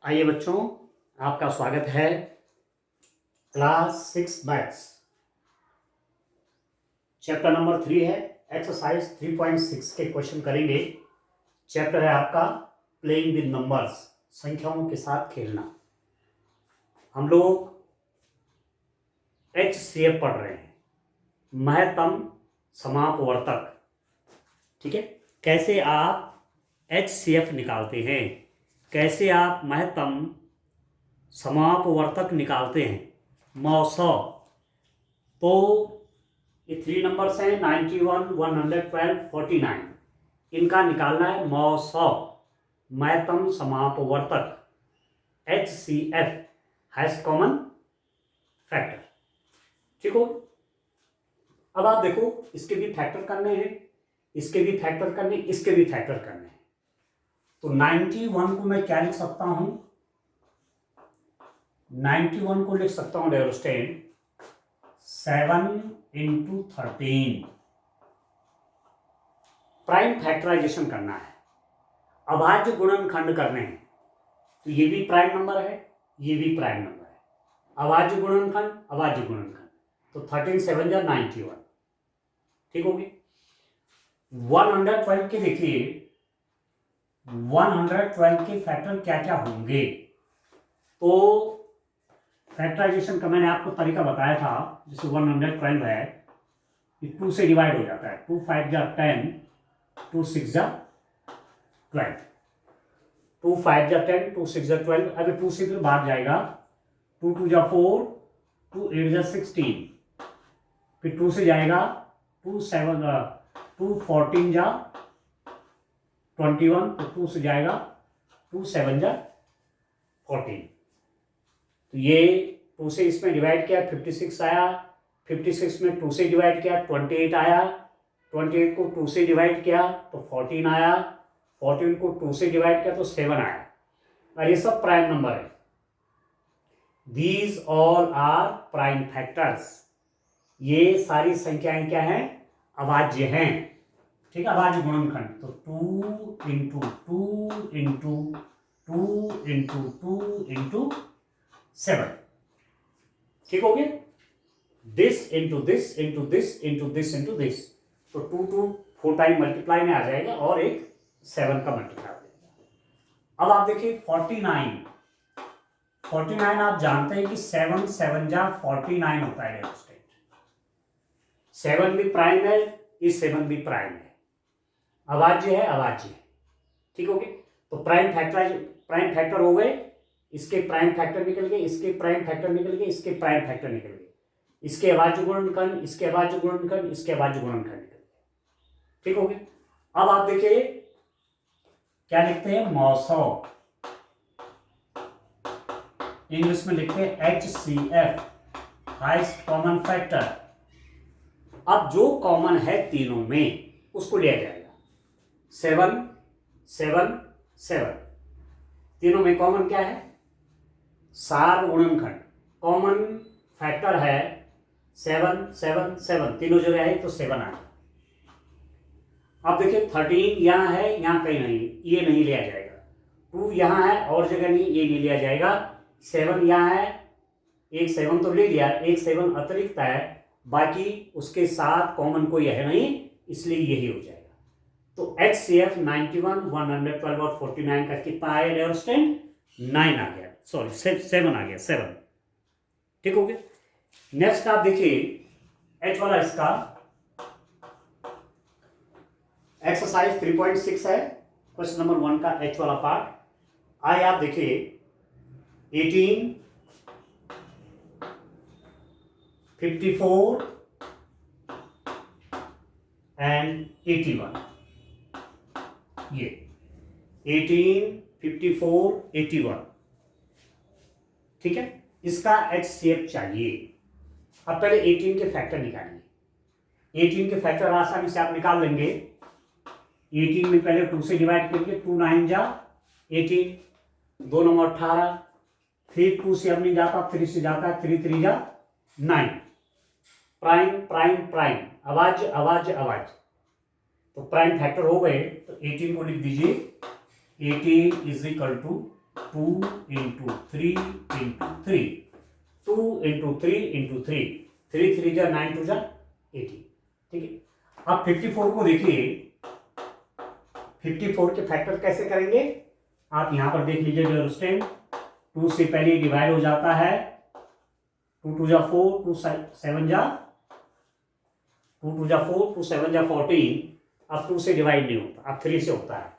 आइए बच्चों, आपका स्वागत है क्लास 6 मैथ्स चैप्टर नंबर 3 है। एक्सरसाइज 3.6 के क्वेश्चन करेंगे। चैप्टर है आपका प्लेइंग विद नंबर्स, संख्याओं के साथ खेलना। हम लोग HCF पढ़ रहे हैं, महत्तम समापवर्तक। ठीक है, कैसे आप HCF निकालते हैं, कैसे आप महत्तम समापवर्तक निकालते हैं। मौसौ तो ये 3 नंबर्स हैं 91, 112, 49। इनका निकालना है मौसौ, महत्तम समापवर्तक। HCF has common factor. ठीक हो। अब आप देखो, इसके भी फैक्टर करने हैं, इसके भी फैक्टर करने, इसके भी फैक्टर करने हैं। तो 91 को मैं क्या लिख सकता हूं, 91 को लिख सकता हूं डियर स्टूडेंट 7 × 13। प्राइम फैक्टराइजेशन करना है, अभाज्य गुणनखंड करने हैं। तो ये भी प्राइम नंबर है, ये भी प्राइम नंबर है। अभाज्य गुणनखंड, अभाज्य गुणनखंड, तो 13 7 जा 91। ठीक होगी। 112 के देखिए, 112 के फैक्टर क्या क्या होंगे। तो फैक्टराइजेशन का मैंने आपको तरीका बताया था। जैसे 112 है, ये 2 से डिवाइड हो जाता है। 2 5 जा 10, 2 6 जा 12, 2 5 जा 10, 2 6 जा 12। अभी 2 से फिर भाग जाएगा, 2 2 जा 4, 2 8 जा 16, फिर 2 से जाएगा 2 7 2 14 जा 21, तो 2 से जाएगा 2 7 जा 14। तो ये 2 से इसमें डिवाइड किया 56 आया, 56 में 2 से डिवाइड किया 28 आया, 28 को 2 से डिवाइड किया तो 14 आया, 14 को 2 से डिवाइड किया तो 7 आया। और ये सब प्राइम नंबर है। These all are prime factors. ये सारी संख्याएं क्या हैं, अभाज्य हैं। ठीक है, अभाज्य गुणनखंड। तो 2 × 2 × 2 × 2 × 7। ठीक हो गया। This into this into this into this into this, तो 2 2 4 टाइम मल्टीप्लाई में आ जाएगा और एक 7 का मल्टीप्लाई हो जाएगा। अब आप देखिए 49 आप जानते हैं कि 7 7 जा 49 होता है। 7 भी प्राइम है, इस 7 भी प्राइम है, अभाज्य है, अभाज्य है। ठीक हो गया। तो प्राइम फैक्टर हो गए, इसके प्राइम फैक्टर निकल गए, इसके प्राइम फैक्टर निकल गए, इसके प्राइम फैक्टर निकल गए, इसके अभाज्य गुणनखंड, इसके अभाज्य गुणनखंड, इसके अभाज्य गुणनखंड निकल गए। ठीक हो गया। अब आप देखिए क्या लिखते हैं, मौसौ, इंग्लिश में लिखते हैं HCF, हाईएस्ट कॉमन फैक्टर। अब जो कॉमन है तीनों में उसको लिया जाएगा। 7 7 7, तीनों में कॉमन क्या है, सार्वगुणनखंड। कॉमन फैक्टर है 7 7 7, तीनों जगह है तो 7 आएगा। अब देखिए 13 यहाँ है, यहाँ कहीं नहीं, ये नहीं लिया जाएगा। 2 यहाँ है और जगह नहीं, ये नहीं लिया जाएगा। 7 यहाँ है, एक 7 तो ले लिया, एक 7 अतिरिक्त है, बाकी उसके साथ कॉमन कोई है नहीं, इसलिए यही हो जाएगा। तो HCF 91, 112 और 49 का कितना आया डियर स्टूडेंट, 9 आ गया, सॉरी 7 आ गया, 7। ठीक हो गया। नेक्स्ट आप देखिए H वाला, इसका एक्सरसाइज 3.6 है, क्वेश्चन नंबर 1 का H वाला पार्ट। आइए आप देखिए 18, 54 एंड 81। ये 18, 54, 81। ठीक है, इसका HCF चाहिए। अब पहले 18 के फैक्टर निकालिए। 18 के फैक्टर आसानी से आप निकाल लेंगे। 18 में पहले 2 से डिवाइड करिए, 2 9 जा 18, 2 9 18, फिर 2 से अब नहीं जाता, 3 से जाता है, 3 3 जा 9। प्राइम प्राइम प्राइम, अभाज्य अभाज्य अभाज्य, तो प्राइम फैक्टर हो गए। तो 18 को लिख दीजिए, 18 is equal to 2 into 3 into 3, 2 into 3 into 3, 3 3 जा 9 2 जा 18। ठीक है, अब 54 को देखिए, 54 के फैक्टर कैसे करेंगे आप यहां पर देख लीजिए डियर स्टूडेंट। 2 से पहले डिवाइड हो जाता है, 2 2 जा 4, 2 7 जा 2 2 जा 4, 2 7 जा 14। अब 2 से डिवाइड नहीं होता, अब 3 से होता है,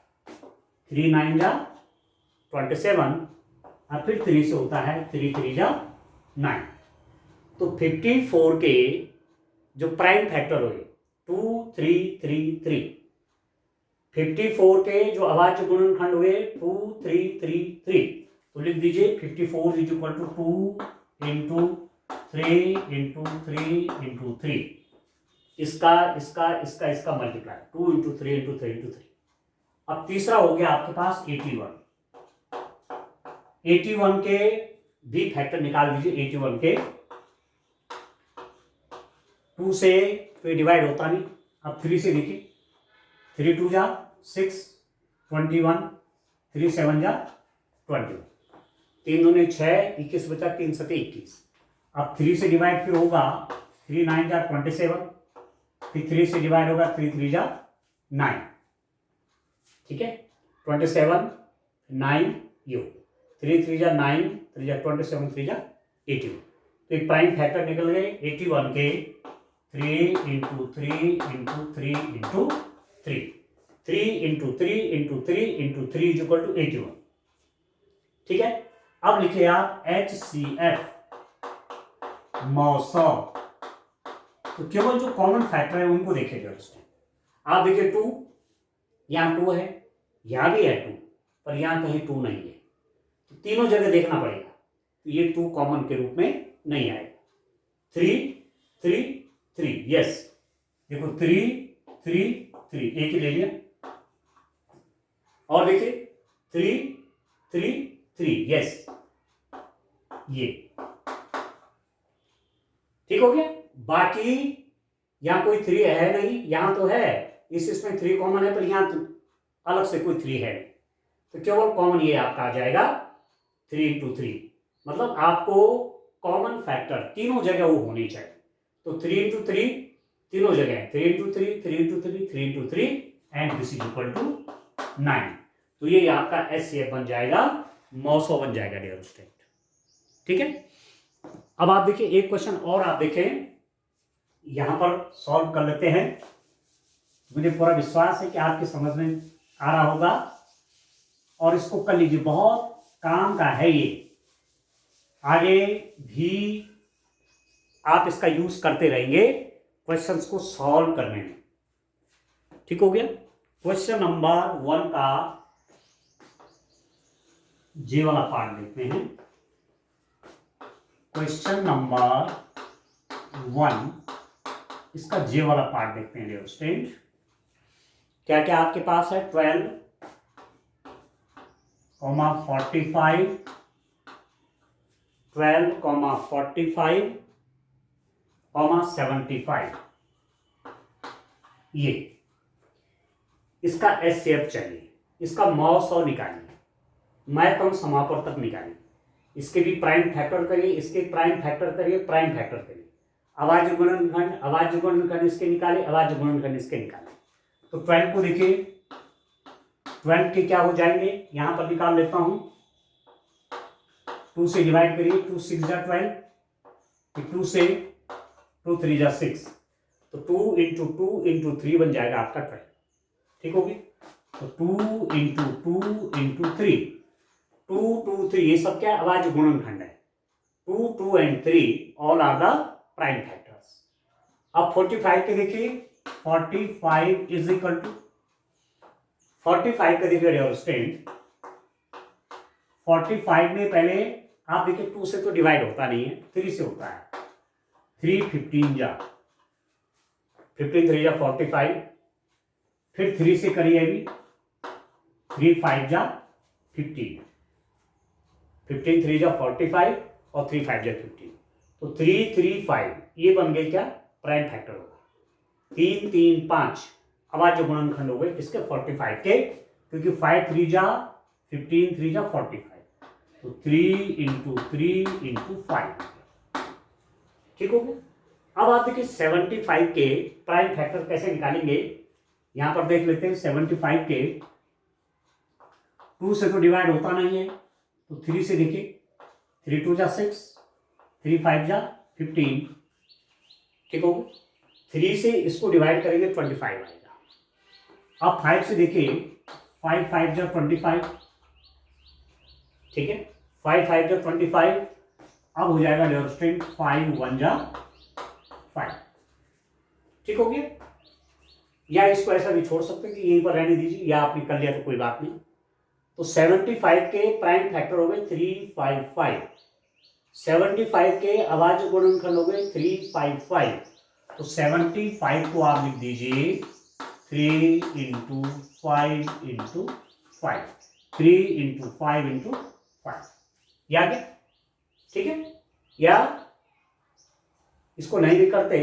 3 9 जा 27। अब फिर 3 से होता है, 3 3 जा 9। तो 54 के जो प्राइम फैक्टर हुए 2 3 3 3, 54 के जो अभाज्य गुणनखंड हुए 2 3 3 3, तो लिख दीजिए 54 is equal to 2 into 3 into 3 into 3, इसका इसका इसका इसका मल्टीप्लाई 2 इंटू 3 इंटू 3 इंटू 3। अब तीसरा हो गया आपके पास 81। 81 के भी फैक्टर निकाल दीजिए। 81 के 2 से तो डिवाइड होता नहीं, अब 3 से देखिए, 3 2 जा 6 21, 3 7 जा 21, 3 दूने 6 21 बचा, 3 7 21। अब 3 से डिवाइड फिर होगा, 3 9 जा 27, फिर 3 से डिवाइड होगा, 3 3 जा 9। ठीक है, 27 9 यो 3 3 जा 9, 3 जा 27, 3 जा 81। तो एक प्राइम फैक्टर निकल गए 81 के 3 into 3 into 3 into 3, 3 into 3 into 3 into 3 is equal to 81। ठीक है, अब लिखिए आप HCF मौसौ। तो केवल जो कॉमन फैक्टर है उनको देखिएगा उसमें। आप देखिए 2, यहां 2 है, यहां भी है 2, पर यहां कहीं 2 नहीं है, तो तीनों जगह देखना पड़ेगा, तो ये 2 कॉमन के रूप में नहीं आएगा। 3 3 3, यस, देखो 3 3 3, एक ही ले लिया, और देखिए 3 3 3, यस, ये ठीक हो गया। बाकी यहां कोई 3 है नहीं, यहां तो है, इसमें 3 कॉमन है, पर यहां तो अलग से कोई 3 है नहीं, तो केवल कॉमन ये आपका आ जाएगा 3 इंटू 3। मतलब आपको कॉमन फैक्टर तीनों जगह वो होनी चाहिए। तो 3 इंटू 3 तीनों जगह, 3 into 3 3 into 3 3 into 3 and this is equal to 9। तो ये आपका HCF बन जाएगा, मौसौ बन जाएगा डियर स्टूडेंट। ठीक है, अब आप देखिए एक क्वेश्चन और आप देखें, यहां पर सॉल्व कर लेते हैं। मुझे पूरा विश्वास है कि आपके समझ में आ रहा होगा, और इसको कर लीजिए, बहुत काम का है ये, आगे भी आप इसका यूज करते रहेंगे क्वेश्चंस को सॉल्व करने में। ठीक हो गया। क्वेश्चन नंबर 1 का जे वाला पार्ट देखते हैं। क्वेश्चन नंबर 1 इसका जे वाला पार्ट देखते हैं डियर स्टूडेंट। क्या क्या आपके पास है, 12, 45, 12, 45, 75, ये इसका HCF चाहिए, इसका मौसौ निकालिए, महत्तम समापवर्तक निकालिए, इसके भी प्राइम फैक्टर करिए, इसके प्राइम फैक्टर करिए, प्राइम फैक्टर करिए, अभाज्य गुणनखंड, अभाज्य गुणनखंड इसके निकाले, अभाज्य गुणनखंड इसके निकाले। तो 12 को देखिए, 12 के क्या हो जाएंगे, यहां पर निकाल लेता हूं, 2 से डिवाइड करिए, 2 6 जा 12, 2 से 2 3 जा 6, तो 2 इंटू 2 इंटू 3 बन जाएगा आपका 12। ठीक होगी, तो 2 इंटू 2 इंटू 3, 2 2 3, ये सब क्या अभाज्य गुणनखंड है, 2 2 and 3 all are the prime factors. अब 45 के देखिए, 45 इज इक्वल टू 45 का देखिए डियर स्टूडेंट, 45 में पहले आप देखिए 2 से तो डिवाइड होता नहीं है, 3 से होता है, 3 15 जा 15 3 जा 45, फिर 3 से करिए अभी, 3 5 जा 15, 15 3 जा 45 और 3 5 जा 15, तो 3 3 5 ये बन गए क्या प्राइम फैक्टर होगा। 3 3 5 अभाज्य गुणनखंड हो गए किसके, 45 के, क्योंकि 5 3 जा 15, 3 जा 45, तो 3 × 3 × 5, ठीक हो गया। अब आप देखिए 75 के प्राइम फैक्टर कैसे निकालेंगे, यहां पर देख लेते हैं। 75 के 2 से तो डिवाइड होता नहीं है, तो 3 से देखिए, 3 2 जा 6, 3 5 जा 15, ठीक हो गया। 3 से इसको डिवाइड करेंगे 25 आएगा। अब 5 से देखिए, 5 5 जा 25, ठीक है, 5 5 जा 25। अब हो जाएगा डियर स्टूडेंट 5 1 जा 5, ठीक हो गया। या इसको ऐसा भी छोड़ सकते हैं कि यहीं पर रहने दीजिए, या आपने कर लिया तो कोई बात नहीं। तो 75 के प्राइम फैक्टर हो गए 355, 75 के अभाज्य गुणनखंड हो गए 355। तो 75 को आप लिख दीजिए 3 × 5 × 5, 3 × 5 × 5, या क्या, ठीक है। या इसको नहीं भी करते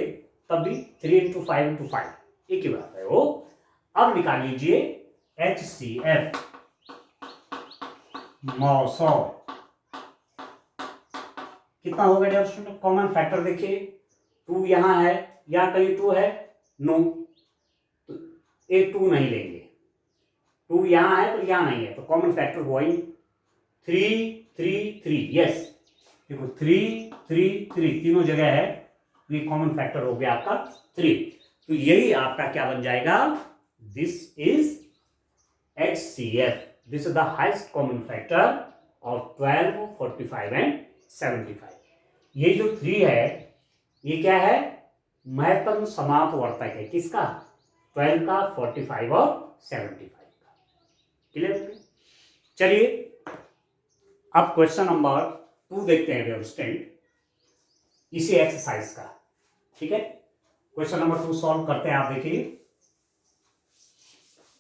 तब भी 3 × 5 × 5 एक ही बात है वो। अब निकाल लीजिए HCF मौसौ, कितना हो गया स्टूडेंट। कॉमन फैक्टर देखिए 2 यहां है, या कहीं 2 है, नो, तो एक 2 नहीं लेंगे, 2 यहां है तो यहां नहीं है, तो कॉमन फैक्टर हुआ ही 3 3 3, यस देखो 3 3 3 तीनों जगह है, तो ये कॉमन फैक्टर हो गया आपका 3। तो यही आपका क्या बन जाएगा, this is HCF, this is the highest common factor of 12 45 and 75। ये जो 3 है ये क्या है, महत्तम समापवर्तक है, किसका, 12 का, 45 और 75 का। क्लियर। चलिए अब क्वेश्चन नंबर 2 देखते हैं डियर स्टूडेंट, इसी एक्सरसाइज का, ठीक है। क्वेश्चन नंबर 2 सॉल्व करते हैं। आप देखिए,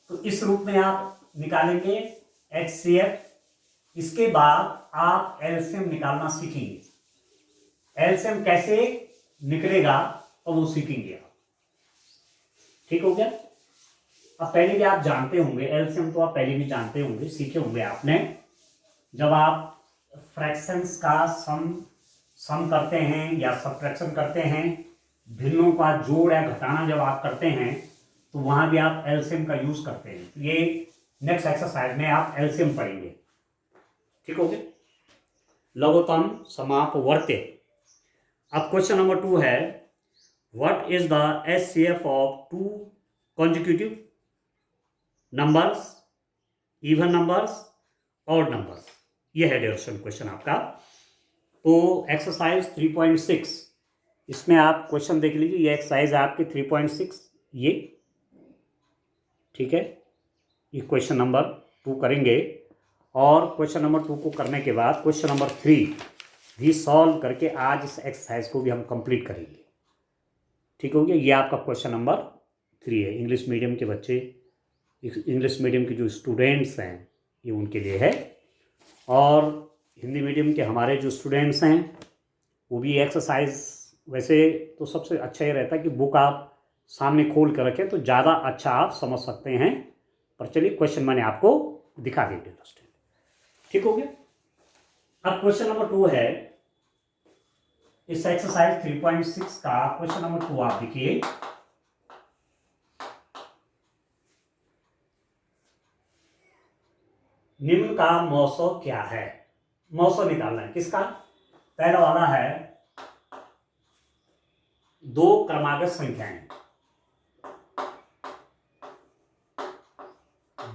तो इस रूप में आप निकालेंगे HCF, इसके बाद आप एलसीएम निकालना सीखेंगे। एलसीएम कैसे निकलेगा तो वो सीखेंगे आप, ठीक हो गया। अब पहले भी आप जानते होंगे एलसीएम, तो आप पहले भी जानते होंगे, सीखे होंगे आपने। जब आप फ्रैक्शंस का सम करते हैं या सब्ट्रैक्शन करते हैं, भिन्नों का जोड़ या घटाना जब आप करते हैं, तो वहां भी आप एलसीएम का यूज करते हैं। तो ये नेक्स्ट एक्सरसाइज में आप एलसीएम पढ़ेंगे, ठीक हो गया। लघुत्तम समापवर्त्य। अब क्वेश्चन नंबर 2 है, what is the HCF of 2 consecutive numbers, even numbers, odd numbers. ये है डियर क्वेश्चन आपका। तो एक्सरसाइज 3.6, इसमें आप क्वेश्चन देख लीजिए। ये एक्सरसाइज आपकी 3.6, ये ठीक है। ये क्वेश्चन नंबर 2 करेंगे, और क्वेश्चन नंबर 2 को करने के बाद क्वेश्चन नंबर 3 भी सॉल्व करके आज इस एक्सरसाइज को भी हम कंप्लीट करेंगे, ठीक हो गया। ये आपका क्वेश्चन नंबर 3 है। इंग्लिश मीडियम के बच्चे, इंग्लिश मीडियम के जो स्टूडेंट्स हैं ये उनके लिए है, और हिंदी मीडियम के हमारे जो स्टूडेंट्स हैं वो भी एक्सरसाइज, वैसे तो सबसे अच्छा ये रहता है कि बुक आप सामने खोल कर रखें तो ज़्यादा अच्छा आप समझ सकते हैं। पर चलिए क्वेश्चन मैंने आपको दिखा दिया, ठीक हो गया। अब क्वेश्चन नंबर 2 है, इस एक्सरसाइज 3.6 का क्वेश्चन नंबर 2 आप देखिए। निम्न का मौसौ क्या है, मौसौ निकालना है किसका। पहला वाला है 2 क्रमागत संख्याएं,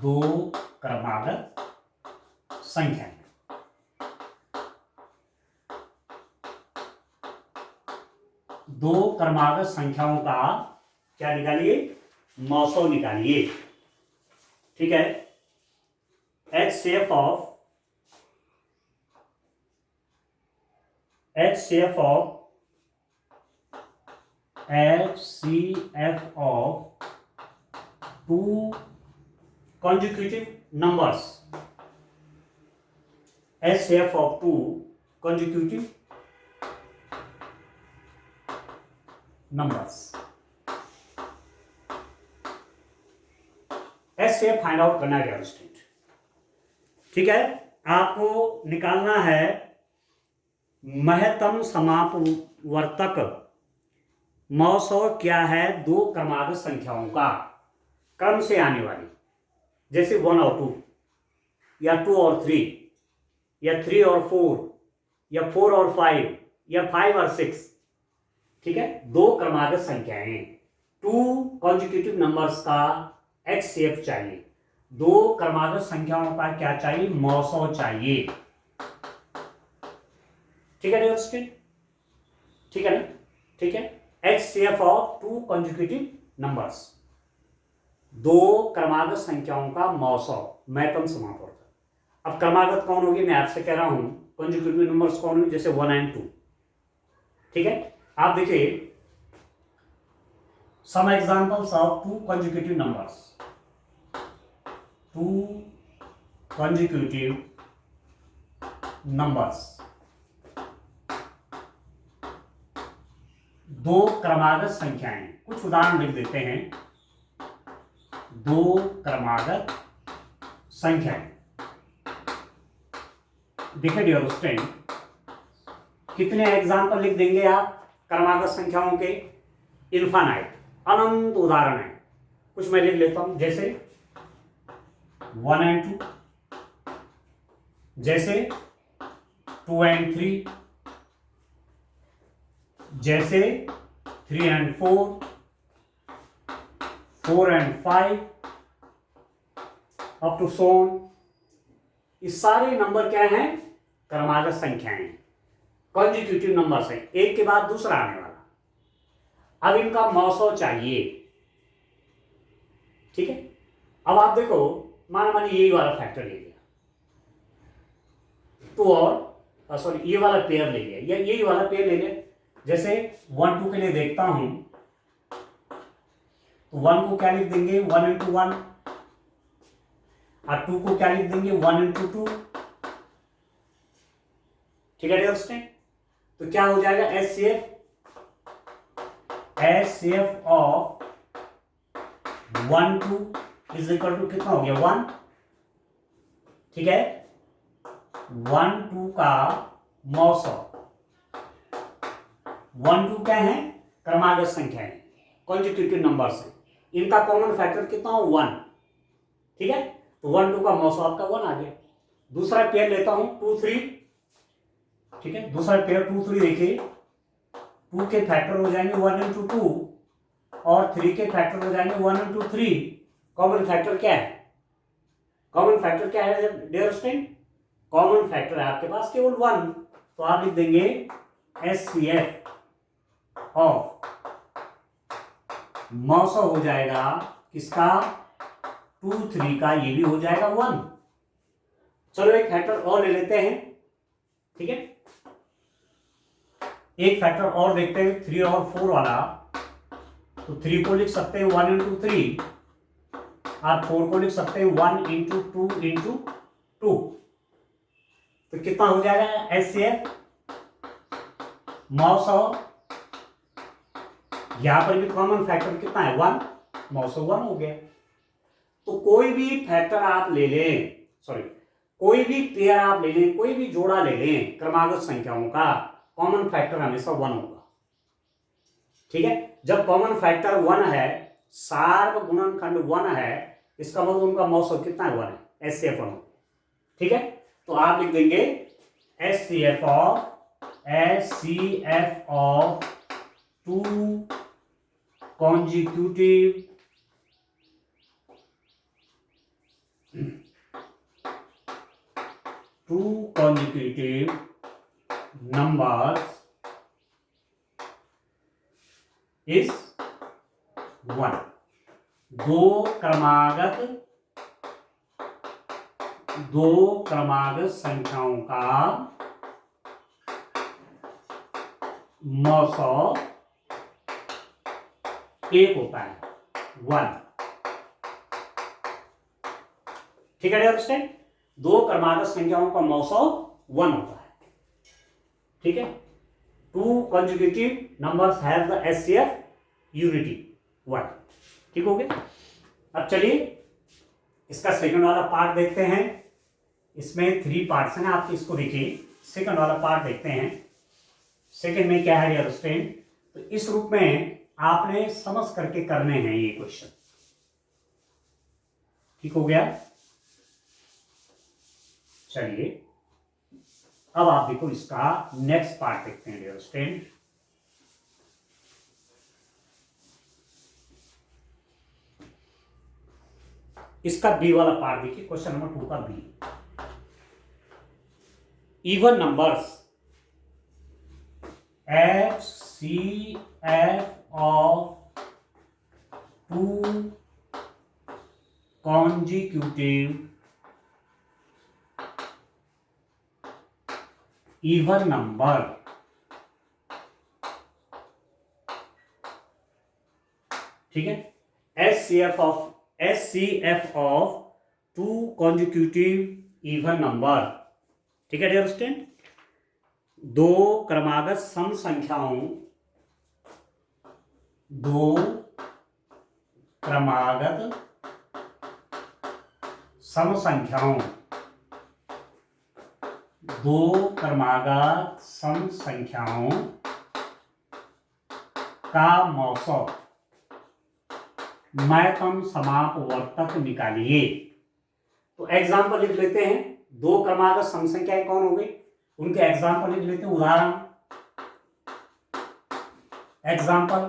2 क्रमागत संख्याएं, 2 क्रमागत संख्याओं का क्या निकालिए, मौसौ निकालिए, ठीक है। HCF of 2 consecutive numbers, HCF of 2 consecutive numbers, HCF find out करना है स्टूडेंट, ठीक है। आपको निकालना है महत्तम समापवर्तक मौसौ क्या है दो क्रमागत संख्याओं का, क्रम से आने वाली, जैसे 1 और 2 या 2 और 3 या 3 और 4 या 4 और 5 या 5 और 6, ठीक है, दो क्रमागत संख्याएं, 2 कॉन्जिक्यूटिव नंबर्स का HCF चाहिए, दो क्रमागत संख्याओं का क्या चाहिए, मौसौ चाहिए। ठीक है डियर स्टूडेंट, ठीक है ना, ठीक है, HCF ऑफ 2 कॉन्जिक्यूटिव नंबर्स, दो क्रमागत संख्याओं का मौसौ, महत्तम समापवर्तक। अब क्रमागत कौन होगी, मैं आपसे कह रहा हूं कॉन्जिक्यूटिव नंबर्स कौन होंगे, जैसे 1 and 2, ठीक है। आप देखिए some examples of 2 consecutive numbers, 2 consecutive numbers, दो क्रमागत संख्याएं, कुछ उदाहरण लिख देते हैं, दो क्रमागत संख्याएं। देखिए डियर स्टूडेंट, कितने एग्जाम्पल लिख देंगे आप क्रमागत संख्याओं के, इनफाइनाइट, अनंत उदाहरण है। कुछ मैं लिख लेता हूं, जैसे 1 and 2, जैसे 2 and 3, जैसे 3 and 4, 4 and 5 up to so on। ये सारे नंबर क्या हैं, क्रमागत संख्याएं, कॉन्जिक्यूटिव नंबर्स हैं, एक के बाद दूसरा आने वाला। अब इनका मौसौ चाहिए, ठीक है। अब आप देखो, माना यही वाला फैक्टर ले लिया, 2 और सॉरी ये वाला पेयर ले लिया या यही वाला पेयर ले लिया, जैसे 1 2 के लिए देखता हूं, तो 1 को क्या लिख देंगे, 1 into 1, और 2 को क्या लिख देंगे, 1 into 2, ठीक है डियर स्टूडेंट। तो क्या हो जाएगा, HCF of 1 2 is equal to कितना हो गया, 1, ठीक है। 1 2 का मौसौ, 1 2 क्या है, क्रमागत संख्या है, कॉन्जिक्यूटिव नंबर्स हैं, इनका कॉमन फैक्टर कितना हो, 1, ठीक है। तो 1 2 का मौसौ आपका 1 आ गया। दूसरा पेयर लेता हूं 2 3, ठीक है, दूसरा पेयर 2 3 देखिए, 2 के फैक्टर हो जाएंगे 1 into 2 और 3 के फैक्टर हो जाएंगे 1 into 3। कॉमन फैक्टर क्या है, कॉमन फैक्टर क्या है डियर स्टूडेंट, कॉमन फैक्टर है आपके पास केवल 1, तो आप लिख देंगे HCF ऑफ मौसौ हो जाएगा किसका, 2 3 का, ये भी हो जाएगा 1। चलो एक फैक्टर और ले लेते हैं, ठीक है, एक फैक्टर और देखते हैं 3 और 4 वाला। तो 3 को लिख सकते हैं 1 into 3, आप 4 को लिख सकते हैं 1 into 2 into 2। तो कितना हो जाएगा, HCF मौसौ, यहां पर भी कॉमन फैक्टर कितना है, 1, मौसौ 1 हो गया। तो कोई भी फैक्टर आप ले लें, सॉरी कोई भी पेयर आप ले लें, कोई भी जोड़ा ले लें क्रमागत संख्याओं का, कॉमन फैक्टर हमेशा 1 होगा, ठीक है। जब कॉमन फैक्टर 1 है, सार्व गुणनखंड 1 है, इसका मतलब उनका मौसौ कितना है, 1 है, HCF 1, ठीक है। तो आप लिख देंगे HCF of 2 consecutive numbers is 1। दो क्रमागत संख्याओं का मौसौ एक होता है, 1, ठीक है डियर स्टूडेंट। दो क्रमागत संख्याओं का मौसौ 1 होता है, ठीक है। 2 consecutive numbers have the HCF unity 1, ठीक हो गया। अब चलिए इसका सेकंड वाला पार्ट देखते हैं, इसमें 3 पार्ट्स हैं, आप इसको देखिए। सेकंड वाला पार्ट देखते हैं। सेकंड में क्या है डियर स्टूडेंट, तो इस रूप में आपने समझ करके करने हैं ये क्वेश्चन। ठीक हो गया। चलिए अब आप देखो इसका नेक्स्ट पार्ट देखते हैं डियर स्टूडेंट। इसका बी वाला पार्ट देखिए, क्वेश्चन नंबर 2 का B. Even numbers HCF of 2 consecutive even number ठीक है। HCF of 2 consecutive even number, ठीक है डियर स्टूडेंट। 2 क्रमागत सम संख्याओं, 2 क्रमागत सम संख्याओं, 2 क्रमागत सम संख्याओं का मौसम महत्तम समापवर्तक निकालिए। तो एग्जाम्पल लिख लेते हैं। 2 क्रमागत सम संख्याएं कौन हो गई, उनके एग्जाम्पल लिख लेते हैं। उदाहरण, एग्जाम्पल,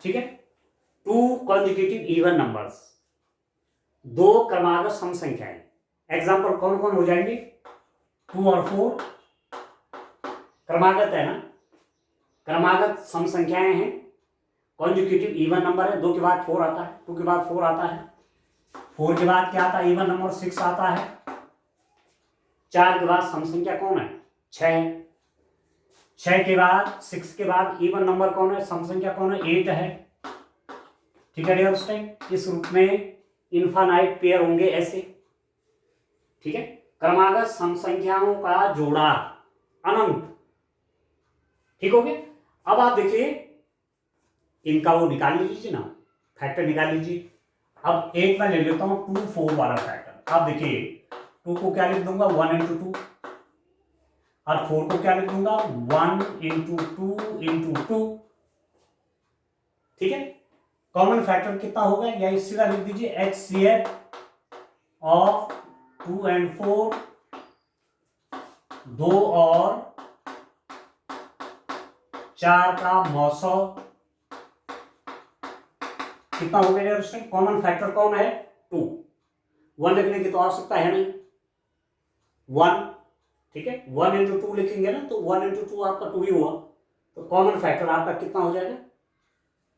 ठीक है। 2 कॉन्जिक्यूटिव इवन नंबर्स, 2 क्रमागत सम संख्याएं। एग्जाम्पल कौन कौन हो जाएंगे, 2 और 4 क्रमागत है ना, क्रमागत सम संख्याएं हैं। कॉन्जिक्यूटिव इवन नंबर है, 2 के बाद 4 आता है, 2 के बाद 4 आता है, 4 के बाद क्या आता है, इवन नंबर 6 आता है। 4 के बाद सम संख्या कौन है, 6 है। 6 के बाद 6 के बाद इवन नंबर कौन है, सम संख्या कौन है, 8 है। ठीक है डियर स्टूडेंट। इस रूप में इनफाइनाइट पेयर होंगे ऐसे, ठीक है। क्रमागत सम संख्याओं का जोड़ा अनंत, ठीक हो गया। अब आप देखिए इनका वो निकाल लीजिए ना, फैक्टर निकाल लीजिए। अब एक मैं ले लेता हूं 2 4 वाला फैक्टर। आप देखिए 2 को क्या लिख दूंगा, 1 into 2, और 4 को क्या लिख दूंगा, 1 into 2 into 2, ठीक है। कॉमन फैक्टर कितना होगा, या सीधा लिख दीजिए HCF ऑफ 2 and 4, 2 और 4 का मौसम कितना हो गया। कॉमन फैक्टर कौन है, 2। 1 लिखने की तो आवश्यकता है नहीं, 1, ठीक है। 1 into 2 लिखेंगे ना, तो 1 into 2 आपका 2 ही हुआ, तो कॉमन फैक्टर आपका कितना हो जाएगा,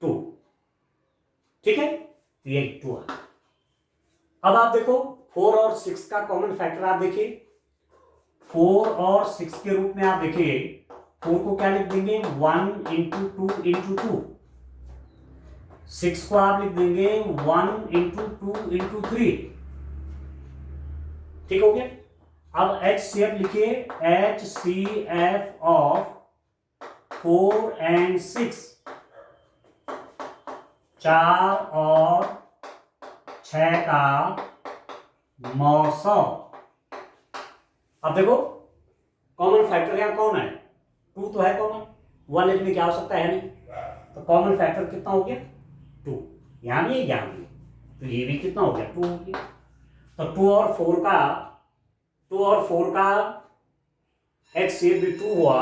2, ठीक है। तो ये 2 है। अब आप देखो 4 और 6 का कॉमन फैक्टर आप देखिए, 4 और 6 के रूप में आप देखिए 4 को क्या लिख देंगे, 1 into 2 into 2, 6 को आप लिख देंगे 1 into 2 into 3, ठीक हो गया। अब HCF लिखिए, HCF ऑफ 4 and 6, 4 और 6 का मौसम। अब देखो कॉमन फैक्टर यहां कौन है, 2 तो है कॉमन, 1 लिखने की आवश्यकता है नहीं, तो कॉमन फैक्टर कितना हो गया, 2। यहां भी यहां भी, तो ये भी कितना हो गया, 2 हो गया। तो 2 और 4 का HCF भी 2 हुआ,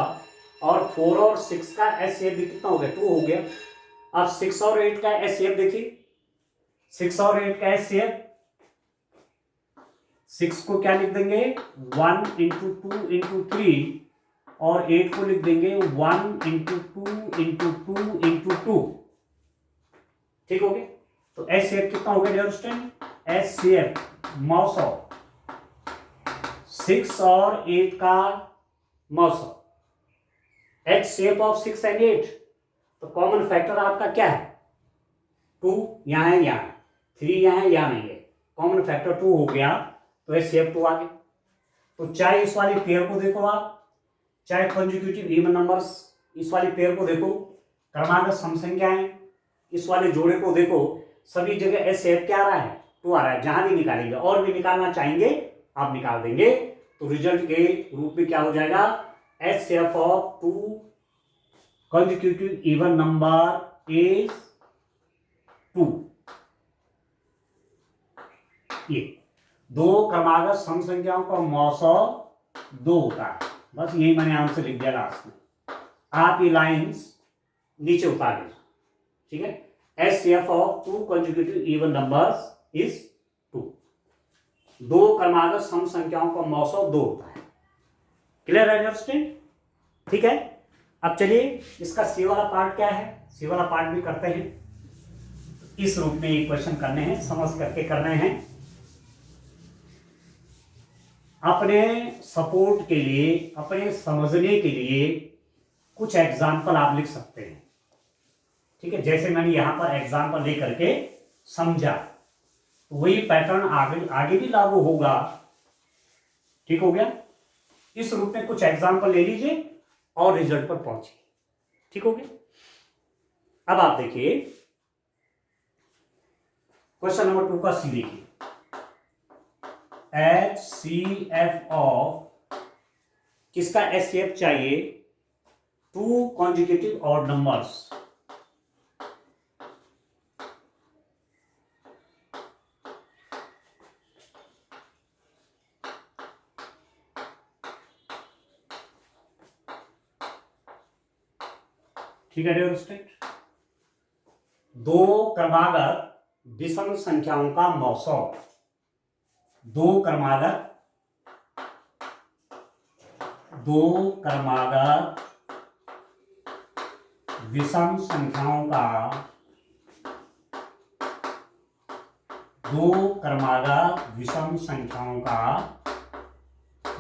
और 4 और 6 का HCF भी कितना हो गया, 2 हो गया। अब 6 और 8 का HCF देखिए, 6 और 8 का HCF, 6 को क्या लिख देंगे, 1 into 2 into 3, और 8 को लिख देंगे 1 into 2 into 2 into 2, ठीक हो गया। तो HCF कितना हो गया डियर स्टूडेंट, HCF मौसम 6 और 8 का मौसम, HCF ऑफ 6 and 8, तो कॉमन फैक्टर आपका क्या है, 2 यहां है, यहां 3 यहां है, यहां नहीं है, कॉमन फैक्टर 2 हो गया, तो HCF 2 आ गया। तो चाहे इस वाली पेयर को देखो आप, चाहे कॉन्जिक्यूटिव इवन नंबर्स, इस वाली पेयर को देखो, क्रमागत सम संख्याएं, इस वाले जोड़े को देखो, सभी जगह HCF क्या आ रहा है, 2 आ रहा है, जहां भी निकालेंगे और भी निकालना चाहेंगे आप निकाल देंगे। तो रिजल्ट के रूप में क्या हो जाएगा, HCF of 2 consecutive even number is 2। ये 2 क्रमागत सम संख्याओं का मौसम 2 होता है। बस यही मैंने आंसर लिख दिया लास्ट में, आप ये लाइंस नीचे उतार लीजिए, ठीक है। HCF of 2 consecutive even numbers is 2। 2 क्रमागत सम संख्याओं का मौसम 2 होता है। क्लियर है अंडरस्टैंड, ठीक है। अब चलिए इसका सी वाला पार्ट क्या है, सी वाला पार्ट भी करते हैं। इस रूप में ये क्वेश्चन करने हैं, समझ करके करने हैं। अपने सपोर्ट के लिए, अपने समझने के लिए कुछ एग्जाम्पल आप लिख सकते हैं, ठीक है। जैसे मैंने यहां पर एग्जाम्पल लेकर के समझा, तो वही पैटर्न आगे भी लागू होगा, ठीक हो गया। इस रूप में कुछ एग्जाम्पल ले लीजिए और रिजल्ट पर पहुंचिए, ठीक हो गया। अब आप देखिए क्वेश्चन नंबर 2 का सी देखिए, HCF ऑफ किसका HCF चाहिए, 2 consecutive odd numbers। ठीक है डियर स्टूडेंट, 2 क्रमागत विषम संख्याओं का मौसम, 2 क्रमागत विषम संख्याओं का, 2 क्रमागत विषम संख्याओं का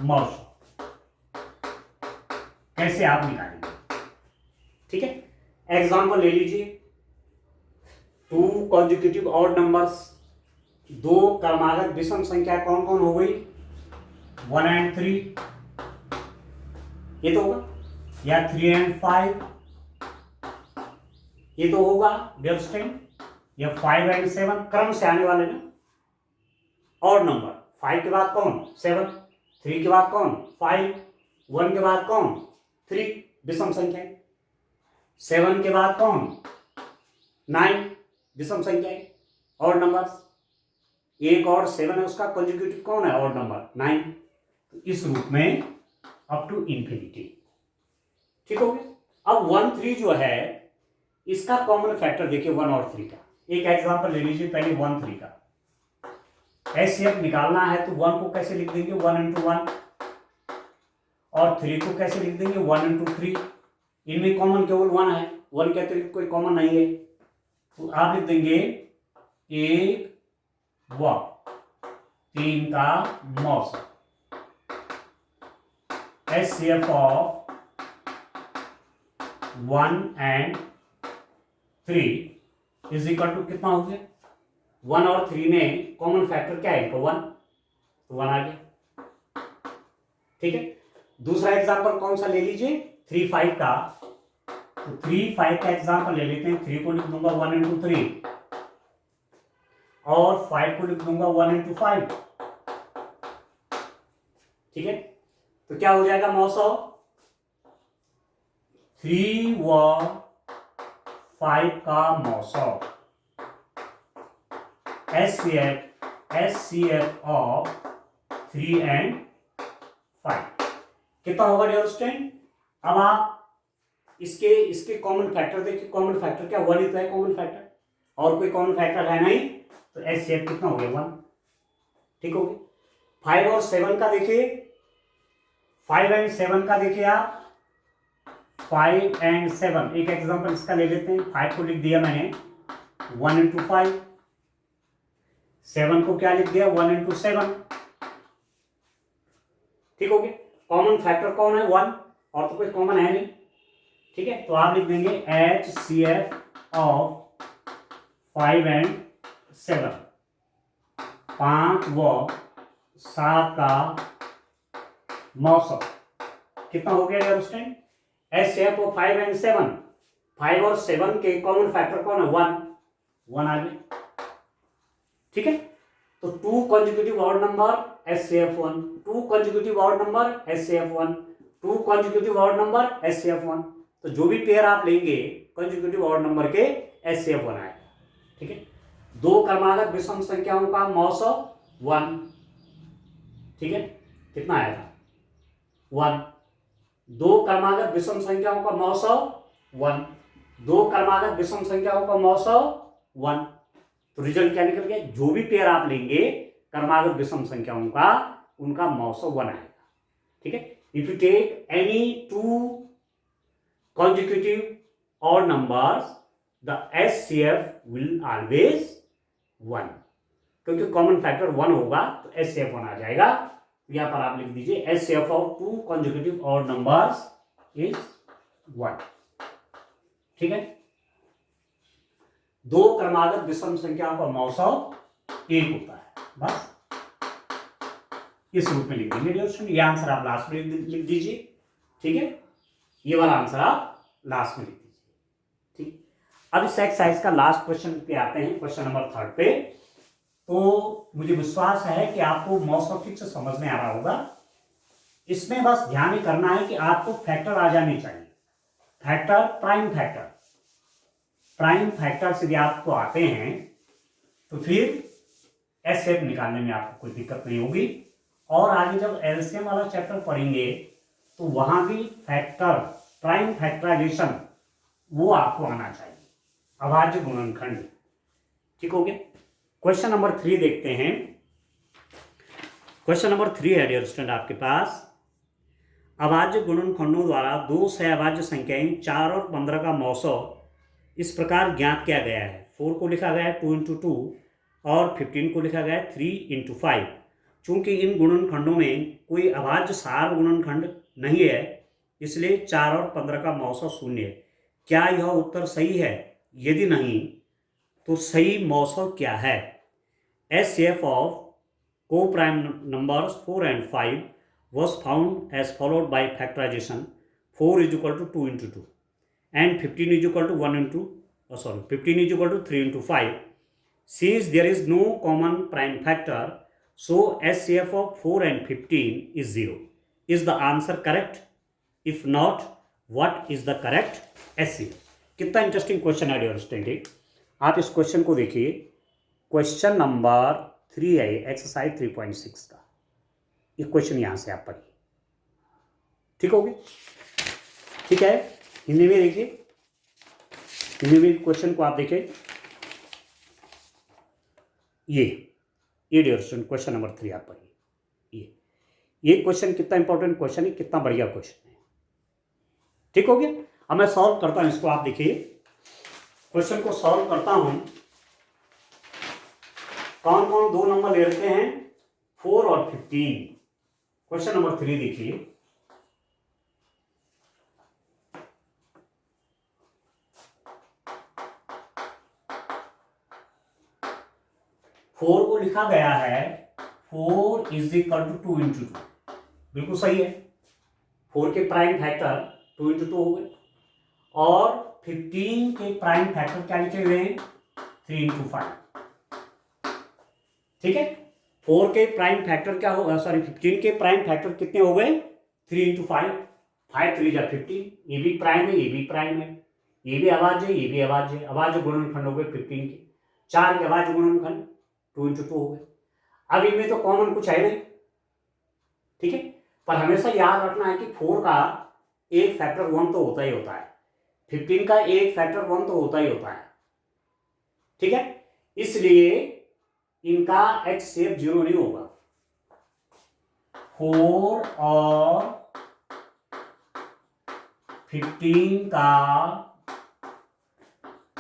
मौसम कैसे आप निकालेंगे, ठीक है। एग्जाम्पल ले लीजिए, 2 consecutive odd numbers, 2 क्रमागत विषम संख्या कौन कौन हो गई, 1 and 3, ये तो होगा, या 3 and 5, ये तो होगा डियर स्टूडेंट, या 5 and 7 क्रम से आने वाले ना और नंबर। 5 के बाद कौन 7, 3 के बाद कौन 5, 1 के बाद कौन 3 विषम संख्या, 7 के बाद कौन 9 विषम संख्या और नंबर। 1 और 7 है, उसका कंजुगेटिव कौन है और नंबर 9। तो इस रूप में अप टू इंफिनिटी, ठीक हो गया। अब 1 3 जो है इसका कॉमन फैक्टर देखिए 1 और 3 का। एक एग्जांपल ले लीजिए पहले 1 3 का। HCF निकालना है तो 1 को कैसे लिख देंगे 1 into 1, और 3 को कैसे लिख देंगे 1 into 3। इनमें कॉमन केवल 1 है, 1 के अतिरिक्त कोई कॉमन नहीं है, तो आप लिख देंगे 1 व 3 का मौसम। HCF of 1 and 3 is equal to कितना हो गया, 1 और 3 में कॉमन फैक्टर क्या है 1, तो 1 आ गया, ठीक है। दूसरा एग्जांपल कौन सा ले लीजिए 3 5 का। तो 3 5 का एग्जांपल ले लेते हैं। 3 को लिख दूंगा 1 into 3 और 5 को लिख दूंगा 1 into 5, ठीक है। तो क्या हो जाएगा मौसम 3 व 5 का मौसम। HCF ऑफ 3 and 5 कितना होगा डियर स्टूडेंट। अब आप इसके कॉमन फैक्टर देखिए, कॉमन फैक्टर क्या 1 ही तो है कॉमन फैक्टर, और कोई कॉमन फैक्टर है नहीं, तो HCF कितना हो गया 1, ठीक हो गया। 5 और 7 का देखिए, 5 and 7 का देखिए आप, 5 and 7 एक एग्जांपल इसका ले लेते हैं। 5 को लिख दिया मैंने 1 into 5, 7 को क्या लिख दिया 1 into 7, ठीक हो गया। कॉमन फैक्टर कौन है 1, और तो कोई कॉमन है नहीं, ठीक है। तो आप लिख देंगे HCF ऑफ 5 and 7, 5 व 7 का मौसम कितना हो गया dear student. HCF of 5 and 7, 5 और 7 के कॉमन फैक्टर कौन है 1 आ गया, ठीक है। तो 2 consecutive odd number HCF1, 2 consecutive odd number HCF1, 2 consecutive odd number HCF1। तो जो भी पेयर आप लेंगे कॉन्जिक्यूटिव ऑड नंबर के HCF1 आएगा। ठीक है, दो क्रमागत विषम संख्याओं का मौसम 1। ठीक है, कितना आएगा 1। दो क्रमागत विषम संख्याओं का मौसम 1, दो क्रमागत विषम संख्याओं का मौसम 1। तो रिजल्ट क्या निकल गया, जो भी पेयर आप लेंगे क्रमागत विषम संख्याओं का, उनका मौसम 1 आएगा। ठीक है, if you take any 2 consecutive odd numbers the HCF will always 1, क्योंकि कॉमन फैक्टर 1 होगा तो HCF1 आ जाएगा। यहां पर आप लिख दीजिए HCF of 2 consecutive odd numbers is 1। ठीक है, दो क्रमागत विषम संख्याओं का मौसम 1 होता है, बस इस रूप में लिख देंगे। ये आंसर आप लास्ट में लिख दीजिए। ठीक है, ये वाला आंसर आप लास्ट में लिख दीजिए। ठीक, अब इस एक्सरसाइज का लास्ट क्वेश्चन पे आते हैं, क्वेश्चन नंबर 3 पे। तो मुझे विश्वास है कि आपको मौसम ठीक से समझ में आ रहा होगा। इसमें बस ध्यान ही करना है कि आपको फैक्टर आ जाने चाहिए। फैक्टर, प्राइम फैक्टर से यदि आपको आते हैं तो फिर HCF निकालने में आपको कोई दिक्कत नहीं होगी। और आगे जब एलसीएम वाला चैप्टर पढ़ेंगे तो वहां भी फैक्टर, प्राइम फैक्टराइजेशन वो आपको आना चाहिए, अभाज्य गुणनखंड। ठीक हो गया। क्वेश्चन नंबर 3 देखते हैं। क्वेश्चन नंबर 3 है डियर स्टूडेंट आपके पास, अभाज्य गुणनखंडों द्वारा दो सहअभाज्य संख्याएं 4 और 15 का मौसम इस प्रकार ज्ञात किया गया है। 4 को लिखा गया है 2 × 2 और 15 को लिखा गया है 3 × 5। चूंकि इन गुणनखंडों में कोई अभाज्य सार गुणनखंड नहीं है, इसलिए 4 और 15 का मौसम 0 है। क्या यह उत्तर सही है? यदि नहीं तो सही मौसम क्या है? HCF of co-prime numbers 4 and 5 was found as followed by factorization. 4 is equal to 2 × 2 and 15 is equal to 15 is equal to 3 × 5. Since there is no common prime factor, so HCF of 4 and 15 is 0. Is the answer correct? If not, what is the correct HCF? कितना interesting question है dear student. आप इस question को देखिए, question number 3 है, exercise 3.6 का ये question यहां से आप पढ़िए। ठीक हो गया? ठीक है, हिंदी में देखिए, हिंदी में क्वेश्चन को आप देखें। ये डियर स्टूडेंट क्वेश्चन नंबर 3 आप पढ़िए। ये क्वेश्चन कितना इंपॉर्टेंट क्वेश्चन है, कितना बढ़िया क्वेश्चन है। ठीक हो गया। अब मैं सॉल्व करता हूं इसको, आप देखिए क्वेश्चन को सॉल्व करता हूं। कौन कौन दो नंबर ले रखे हैं, 4 और 15। क्वेश्चन नंबर 3 देखिए, फोर को लिखा गया है 4 इज इक्वल टू 2 × 2। बिल्कुल सही है, 4 के प्राइम फैक्टर 2 × 2 हो गए। और 15 के प्राइम फैक्टर क्या लिखे हुए हैं, 3 × 5। ठीक है, 4 के प्राइम फैक्टर क्या होगा, 15 के प्राइम फैक्टर कितने हो गए, 3 × 5। 5 3 जा 15। ये भी प्राइम है, ये भी प्राइम है, ये भी अभाज्य है, ये भी अभाज्य है। अभाज्य गुणनखंड हो गए 15 के। 4 के अभाज्य गुणनखंड 2 × 2 हो गए। अब इनमें तो कॉमन कुछ है नहीं। ठीक है, पर हमेशा याद रखना है कि 4 का एक फैक्टर 1 तो होता ही होता है, 15 का एक फैक्टर 1 तो होता ही होता है। ठीक है, इसलिए इनका HCF 0 नहीं होगा। 4 और 15 का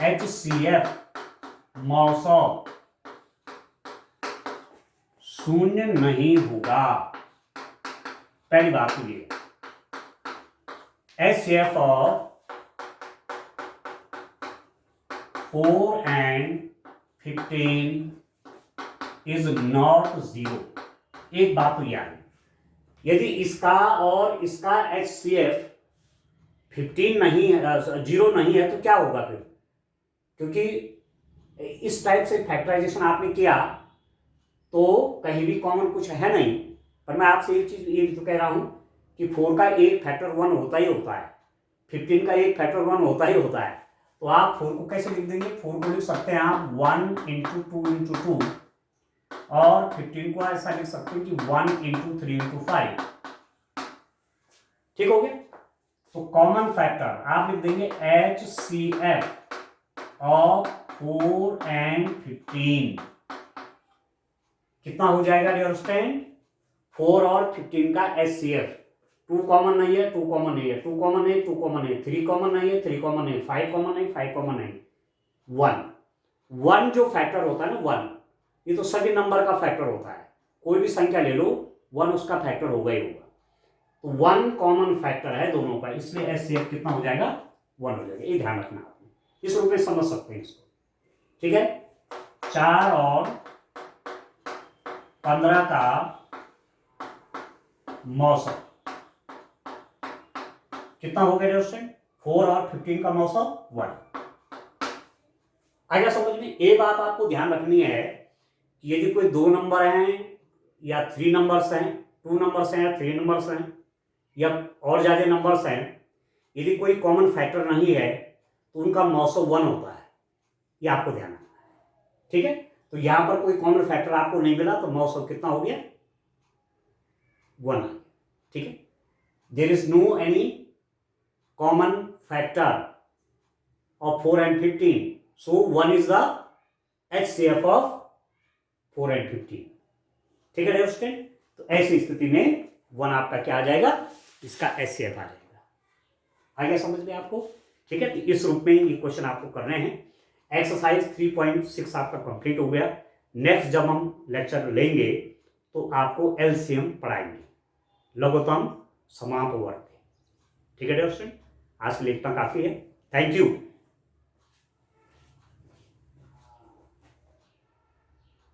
HCF मौसम 0 नहीं होगा। पहली बात तो ये, HCF of 4 and 15 is not 0। एक बात तो याद है, यदि इसका और इसका HCF 15 नहीं है, 0 नहीं है, तो क्या होगा फिर? क्योंकि इस टाइप से फैक्टराइजेशन आपने किया तो कहीं भी कॉमन कुछ है नहीं, पर मैं आपसे एक चीज़ ये भी तो कह रहा हूँ कि 4 का एक फैक्टर 1 होता ही होता है, 15 का एक फैक्टर 1 होता ही होता है। तो आप 4 को कैसे लिख देंगे? 4 को लिख सकते हैं आप 1 इंटू 2 इंटू 2, और 15 को ऐसा लिख सकते हैं कि 1 इंटू 3 इंटू 5। ठीक हो गया? तो कॉमन फैक्टर आप लिख देंगे HCF ऑफ 4 एंड 15। कितना हो जाएगा डियर स्टूडेंट? 4 और 15 का HCF। 2 कॉमन नहीं है, 2 कॉमन नहीं है, 2 कॉमन है, 2 कॉमन है, 3 कॉमन नहीं है, 3 कॉमन है, 5 कॉमन है, 5 कॉमन है, 1 जो फैक्टर होता है ना 1, ये तो सभी नंबर का फैक्टर होता है। कोई भी संख्या ले लो 1 उसका फैक्टर होगा ही होगा। तो 1 कॉमन फैक्टर है दोनों का, इसलिए HCF कितना हो जाएगा? 1 हो जाएगा। ये ध्यान रखना आपने, इस रूप में समझ सकते हैं इसको। ठीक है? 4 और 15 का मौसम कितना हो गया दोस्तों? 4 और 15 का मौसम 1। आगे समझ में एक बात आपको ध्यान रखनी है कि यदि कोई 2 नंबर हैं या 3 नंबर्स हैं, 2 नंबर्स हैं या 3 नंबर्स हैं या और ज्यादा नंबर्स हैं, यदि कोई कॉमन फैक्टर नहीं है तो उनका मौसम 1 होता है। ये आपको ध्यान रखना है। ठीक है? तो यहां पर कोई कॉमन फैक्टर आपको नहीं मिला तो मौसम कितना हो गया? 1। ठीक है? There is no any common factor of 4 and 15, so 1 is the HCF of 4 and 15। ठीक है डियर स्टूडेंट? तो ऐसी स्थिति में 1 आपका क्या आ जाएगा? इसका HCF आ जाएगा। आ गया समझ में आपको? ठीक है? तो इस रूप में ये क्वेश्चन आपको करने हैं। एक्सरसाइज 3.6 आपका कंप्लीट हो गया। नेक्स्ट जब हम लेक्चर लेंगे तो आपको LCM पढ़ाएंगे, लघुत्तम समापवर्ती। ठीक है डियर स्टूडेंट? आज के लिए इतना काफी है। Thank you.